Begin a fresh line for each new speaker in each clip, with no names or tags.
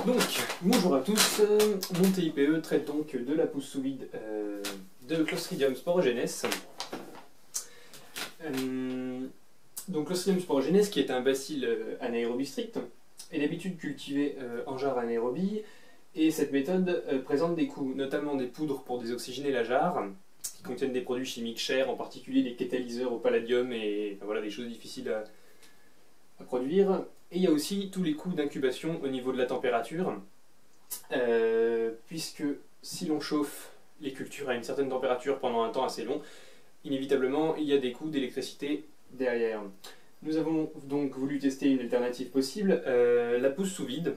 Donc, bonjour à tous, mon TIPE traite donc de la pousse sous vide de Clostridium sporogenes. Donc Clostridium sporogenes, qui est un bacille anaérobie strict, est d'habitude cultivé en jarre anaérobie, et cette méthode présente des coûts, notamment des poudres pour désoxygéner la jarre, qui contiennent des produits chimiques chers, en particulier des catalyseurs au palladium, et enfin, voilà, des choses difficiles à produire. Et il y a aussi tous les coûts d'incubation au niveau de la température, puisque si l'on chauffe les cultures à une certaine température pendant un temps assez long, inévitablement il y a des coûts d'électricité derrière. Nous avons donc voulu tester une alternative possible, la pousse sous vide,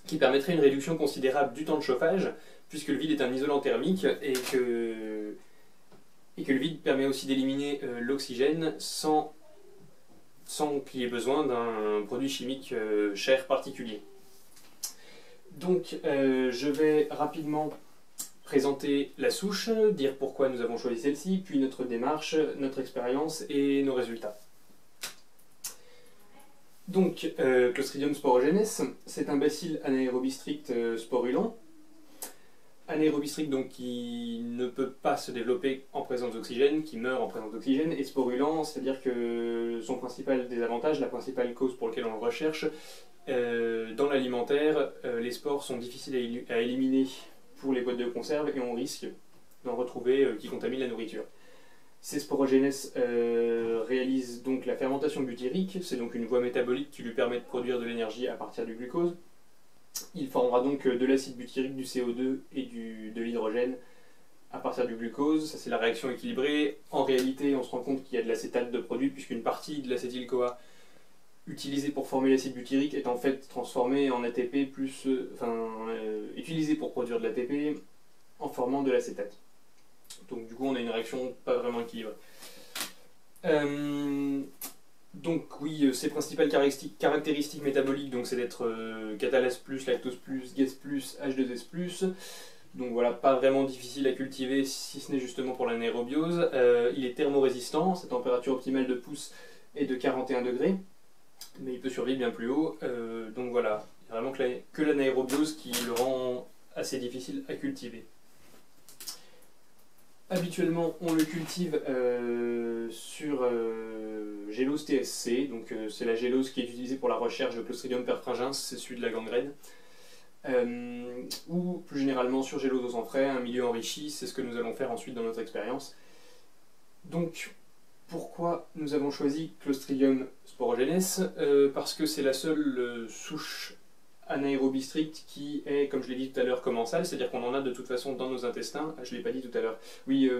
qui permettrait une réduction considérable du temps de chauffage, puisque le vide est un isolant thermique et que le vide permet aussi d'éliminer l'oxygène sans qu'il y ait besoin d'un produit chimique cher particulier. Donc je vais rapidement présenter la souche, dire pourquoi nous avons choisi celle-ci, puis notre démarche, notre expérience et nos résultats. Donc Clostridium sporogenes, c'est un bacille anaérobie strict sporulent. Anaérobie strict donc qui ne peut pas se développer en présence d'oxygène, qui meurt en présence d'oxygène, et sporulent, c'est-à-dire que son principal désavantage, la principale cause pour laquelle on le recherche, dans l'alimentaire, les spores sont difficiles à éliminer pour les boîtes de conserve et on risque d'en retrouver qui contaminent la nourriture. Ces sporogenes réalisent donc la fermentation butyrique, c'est donc une voie métabolique qui lui permet de produire de l'énergie à partir du glucose. Il formera donc de l'acide butyrique, du CO2 et de l'hydrogène à partir du glucose. Ça, c'est la réaction équilibrée. En réalité, on se rend compte qu'il y a de l'acétate de produit, puisqu'une partie de l'acétyl-CoA utilisée pour former l'acide butyrique est en fait transformée en ATP, utilisée pour produire de l'ATP en formant de l'acétate. Donc du coup, on a une réaction pas vraiment équilibrée. Donc oui, ses principales caractéristiques métaboliques, c'est d'être catalase+, lactose+, GAS+, H2S+. Donc voilà, pas vraiment difficile à cultiver si ce n'est justement pour l'anaérobiose. Il est thermorésistant, sa température optimale de pousse est de 41 degrés, mais il peut survivre bien plus haut. Donc voilà, il n'y a vraiment que l'anaérobiose qui le rend assez difficile à cultiver. Habituellement, on le cultive sur gélose TSC, donc c'est la gélose qui est utilisée pour la recherche de Clostridium perfringens, c'est celui de la gangrène, ou plus généralement sur gélose aux enfrais, un milieu enrichi, c'est ce que nous allons faire ensuite dans notre expérience. Donc, pourquoi nous avons choisi Clostridium sporogenes? Parce que c'est la seule souche anaérobie stricte qui est, comme je l'ai dit tout à l'heure, commensale, c'est-à-dire qu'on en a de toute façon dans nos intestins. Je ne l'ai pas dit tout à l'heure. Oui,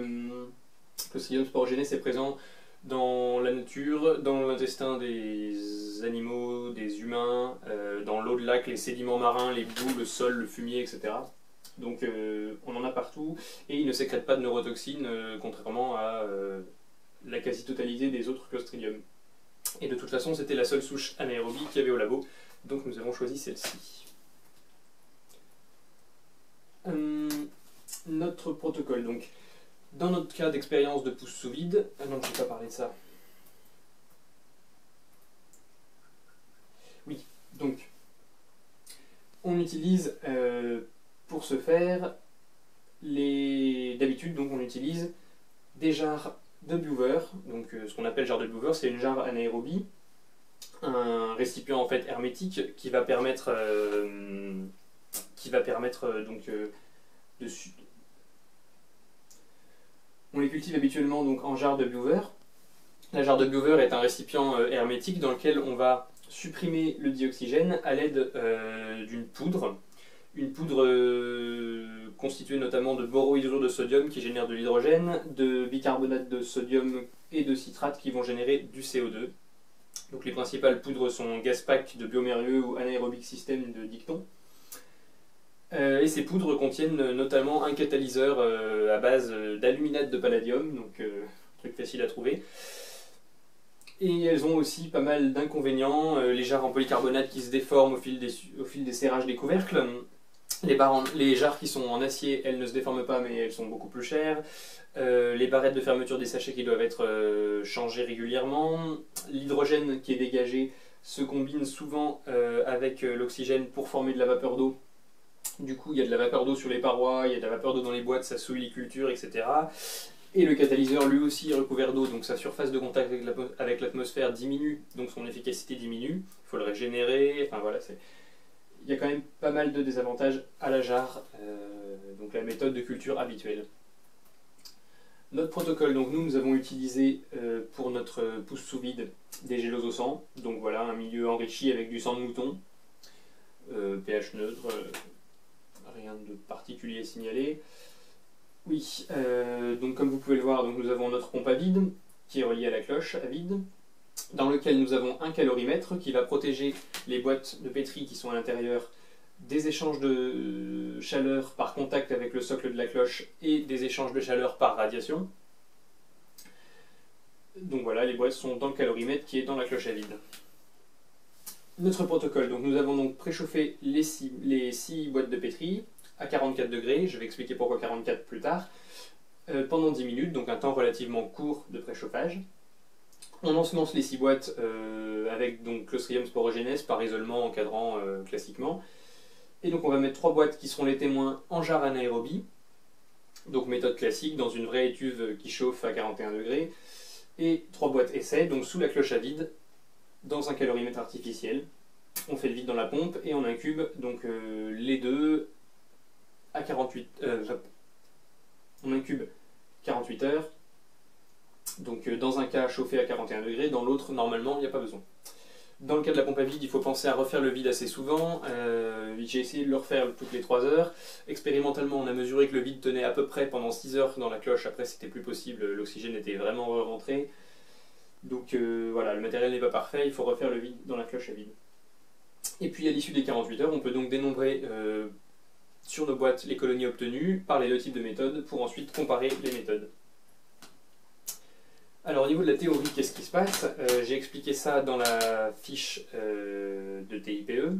Clostridium sporogenes est présent dans la nature, dans l'intestin des animaux, des humains, dans l'eau de lac, les sédiments marins, les boues, le sol, le fumier, etc. Donc on en a partout, et il ne sécrète pas de neurotoxines, contrairement à la quasi-totalité des autres Clostridium. Et de toute façon, c'était la seule souche anaérobie qu'il y avait au labo. Donc nous avons choisi celle-ci. Notre protocole, donc, dans notre cas d'expérience de pousse sous vide, ah non, je ne vais pas parler de ça. Oui, donc, on utilise, pour ce faire, d'habitude, donc on utilise des jarres de Buver, donc ce qu'on appelle jarre de Buver, c'est une jarre anaérobie, un récipient en fait hermétique qui va permettre on les cultive habituellement donc en jarre de Buver. La jarre de Buver est un récipient hermétique dans lequel on va supprimer le dioxygène à l'aide d'une poudre. Une poudre constituée notamment de borohydrure de sodium qui génère de l'hydrogène, de bicarbonate de sodium et de citrate qui vont générer du CO2. Donc les principales poudres sont Gaspac de Biomérieux ou Anaerobic System de Dicton. Et ces poudres contiennent notamment un catalyseur à base d'aluminate de palladium, donc truc facile à trouver. Et elles ont aussi pas mal d'inconvénients, les jarres en polycarbonate qui se déforment au fil des serrages des couvercles. Les jarres qui sont en acier, elles ne se déforment pas, mais elles sont beaucoup plus chères. Les barrettes de fermeture des sachets qui doivent être changées régulièrement. L'hydrogène qui est dégagé se combine souvent avec l'oxygène pour former de la vapeur d'eau. Du coup, il y a de la vapeur d'eau sur les parois, il y a de la vapeur d'eau dans les boîtes, ça souille les cultures, etc. Et le catalyseur, lui aussi, est recouvert d'eau, donc sa surface de contact avec l'atmosphère diminue, donc son efficacité diminue. Il faut le régénérer, enfin voilà, il y a quand même pas mal de désavantages à la jarre, donc la méthode de culture habituelle. Notre protocole, donc nous avons utilisé pour notre pousse sous vide des géloses au sang, donc voilà, un milieu enrichi avec du sang de mouton, pH neutre, rien de particulier à signaler. Oui, donc comme vous pouvez le voir, donc nous avons notre pompe à vide qui est reliée à la cloche à vide, dans lequel nous avons un calorimètre qui va protéger les boîtes de pétri qui sont à l'intérieur des échanges de chaleur par contact avec le socle de la cloche et des échanges de chaleur par radiation. Donc voilà, les boîtes sont dans le calorimètre qui est dans la cloche à vide. Notre protocole, donc nous avons donc préchauffé les 6 boîtes de pétri à 44 degrés, je vais expliquer pourquoi 44 plus tard, pendant 10 minutes, donc un temps relativement court de préchauffage. On ensemence les 6 boîtes avec donc Clostridium sporogenes par isolement encadrant classiquement. Et donc on va mettre 3 boîtes qui seront les témoins en jarre anaérobie, donc méthode classique dans une vraie étuve qui chauffe à 41 degrés, et 3 boîtes essai, donc sous la cloche à vide, dans un calorimètre artificiel. On fait le vide dans la pompe et on incube donc les deux à 48 on incube 48 heures, donc dans un cas chauffé à 41 degrés, dans l'autre normalement il n'y a pas besoin. Dans le cas de la pompe à vide, il faut penser à refaire le vide assez souvent. J'ai essayé de le refaire toutes les 3 heures. Expérimentalement, on a mesuré que le vide tenait à peu près pendant 6 heures dans la cloche. Après, c'était plus possible, l'oxygène était vraiment rentré. Donc voilà, le matériel n'est pas parfait, il faut refaire le vide dans la cloche à vide. Et puis à l'issue des 48 heures, on peut donc dénombrer sur nos boîtes les colonies obtenues par les 2 types de méthodes pour ensuite comparer les méthodes. Alors au niveau de la théorie, qu'est-ce qui se passe? J'ai expliqué ça dans la fiche de TIPE.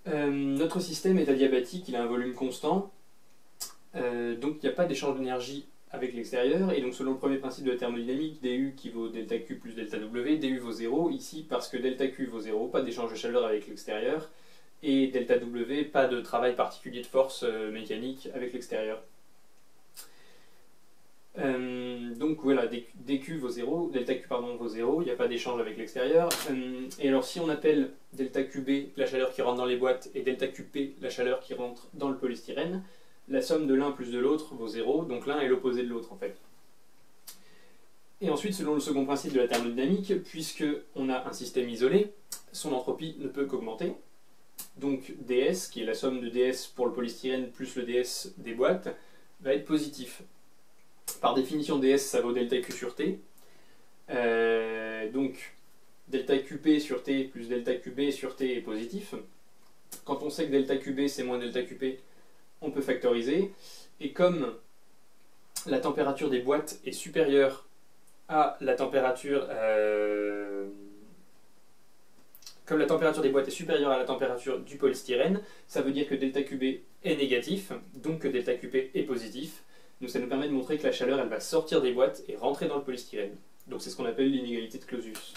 Notre système est adiabatique, il a un volume constant, donc il n'y a pas d'échange d'énergie avec l'extérieur, et donc selon le premier principe de la thermodynamique, du qui vaut delta Q plus delta W, du vaut 0, ici parce que delta Q vaut 0, pas d'échange de chaleur avec l'extérieur, et delta W, pas de travail particulier de force mécanique avec l'extérieur. Donc voilà, dQ vaut 0, delta Q pardon, vaut 0, il n'y a pas d'échange avec l'extérieur. Et alors si on appelle delta QB la chaleur qui rentre dans les boîtes et delta QP la chaleur qui rentre dans le polystyrène, la somme de l'un plus de l'autre vaut 0, donc l'un est l'opposé de l'autre en fait. Et ensuite, selon le second principe de la thermodynamique, puisque on a un système isolé, son entropie ne peut qu'augmenter. Donc ds, qui est la somme de ds pour le polystyrène plus le ds des boîtes, va être positif. Par définition, ds ça vaut delta Q sur T. Donc delta QP sur T plus delta QB sur T est positif. Quand on sait que delta QB c'est moins delta QP, on peut factoriser. Et comme la température des boîtes est supérieure à la température comme la température des boîtes est supérieure à la température du polystyrène, ça veut dire que delta QB est négatif, donc que delta QP est positif. Donc ça nous permet de montrer que la chaleur elle va sortir des boîtes et rentrer dans le polystyrène. Donc c'est ce qu'on appelle l'inégalité de Clausius.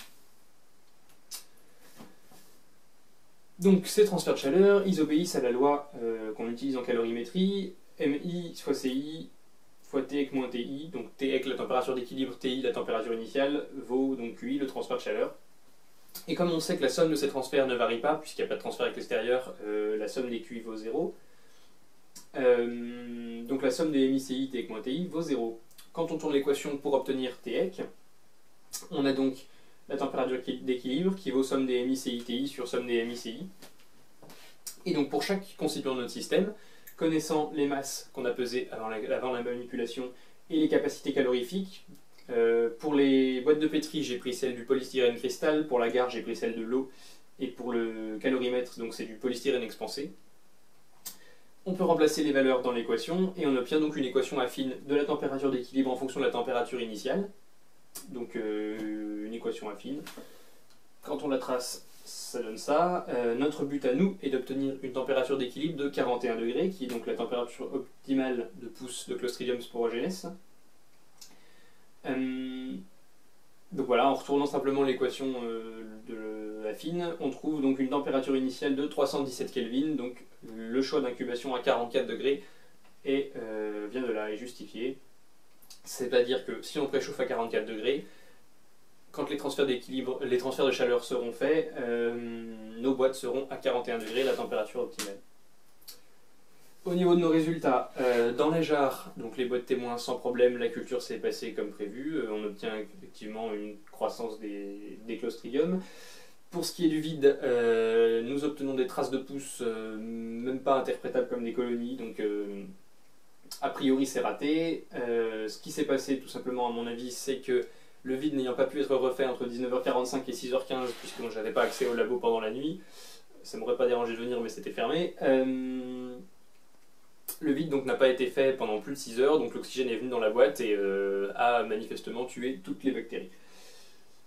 Donc ces transferts de chaleur, ils obéissent à la loi qu'on utilise en calorimétrie, MI fois CI fois T moins TI, donc T la température d'équilibre, TI la température initiale, vaut donc QI le transfert de chaleur. Et comme on sait que la somme de ces transferts ne varie pas, puisqu'il n'y a pas de transfert avec l'extérieur, la somme des QI vaut 0, donc la somme des MICI, T moins TI, vaut 0. Quand on tourne l'équation pour obtenir T, on a donc la température d'équilibre qui vaut somme des MICI TI sur somme des MICI. Et donc pour chaque constituant de notre système, connaissant les masses qu'on a pesées avant la manipulation et les capacités calorifiques, pour les boîtes de pétri, j'ai pris celle du polystyrène cristal, pour la gare j'ai pris celle de l'eau, et pour le calorimètre, donc c'est du polystyrène expansé. On peut remplacer les valeurs dans l'équation, et on obtient donc une équation affine de la température d'équilibre en fonction de la température initiale. Donc une équation affine. Quand on la trace, ça donne ça. Notre but à nous est d'obtenir une température d'équilibre de 41 degrés, qui est donc la température optimale de pousse de Clostridium sporogenes. Donc voilà, en retournant simplement l'équation de la fine, on trouve donc une température initiale de 317 Kelvin, donc le choix d'incubation à 44 degrés vient de là, est justifié. C'est-à-dire que si on préchauffe à 44 degrés, quand les transferts d'équilibre, les transferts de chaleur seront faits, nos boîtes seront à 41 degrés, la température optimale. Au niveau de nos résultats, dans les jarres, donc les boîtes témoins sans problème, la culture s'est passée comme prévu, on obtient effectivement une croissance des clostridiums. Pour ce qui est du vide, nous obtenons des traces de pousse, même pas interprétables comme des colonies, donc a priori c'est raté. Ce qui s'est passé tout simplement à mon avis, c'est que le vide n'ayant pas pu être refait entre 19h45 et 6h15, puisque je n'avais pas accès au labo pendant la nuit, ça ne m'aurait pas dérangé de venir mais c'était fermé. Le vide donc n'a pas été fait pendant plus de 6 heures, donc l'oxygène est venu dans la boîte et a manifestement tué toutes les bactéries.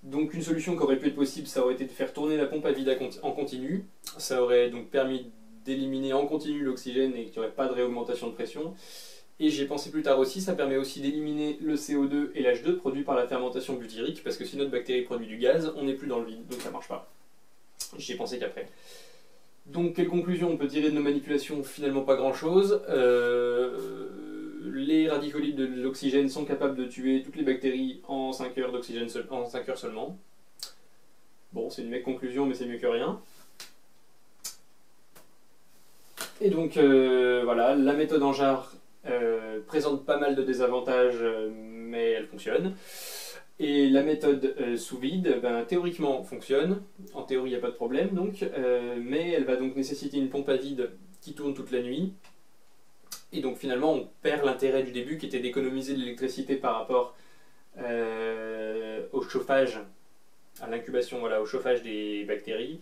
Donc une solution qui aurait pu être possible, ça aurait été de faire tourner la pompe à vide en continu. Ça aurait donc permis d'éliminer en continu l'oxygène et qu'il n'y aurait pas de réaugmentation de pression. Et j'ai pensé plus tard aussi, ça permet aussi d'éliminer le CO2 et l'H2 produits par la fermentation butyrique, parce que si notre bactérie produit du gaz, on n'est plus dans le vide, donc ça marche pas. J'y ai pensé qu'après. Donc, quelle conclusion on peut tirer de nos manipulations? Finalement pas grand chose. Les radicaux libres de l'oxygène sont capables de tuer toutes les bactéries en 5 heures d'oxygène en 5 heures seulement. Bon, c'est une mec conclusion, mais c'est mieux que rien. Et donc, voilà, la méthode en jarre présente pas mal de désavantages, mais elle fonctionne. Et la méthode sous vide, théoriquement fonctionne, en théorie il n'y a pas de problème donc, mais elle va donc nécessiter une pompe à vide qui tourne toute la nuit. Et donc finalement on perd l'intérêt du début qui était d'économiser de l'électricité par rapport au chauffage, à l'incubation, voilà, au chauffage des bactéries.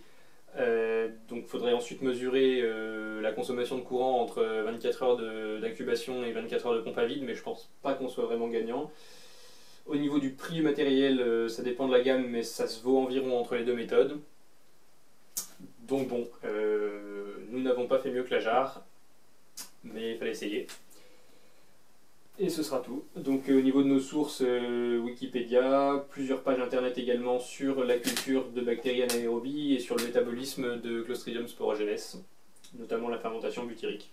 Donc il faudrait ensuite mesurer la consommation de courant entre 24 heures d'incubation et 24 heures de pompe à vide, mais je pense pas qu'on soit vraiment gagnant. Au niveau du prix du matériel, ça dépend de la gamme, mais ça se vaut environ entre les deux méthodes. Donc bon, nous n'avons pas fait mieux que la jarre, mais il fallait essayer. Et ce sera tout. Donc au niveau de nos sources, Wikipédia, plusieurs pages internet également sur la culture de bactéries anaérobies et sur le métabolisme de Clostridium sporogenes, notamment la fermentation butyrique.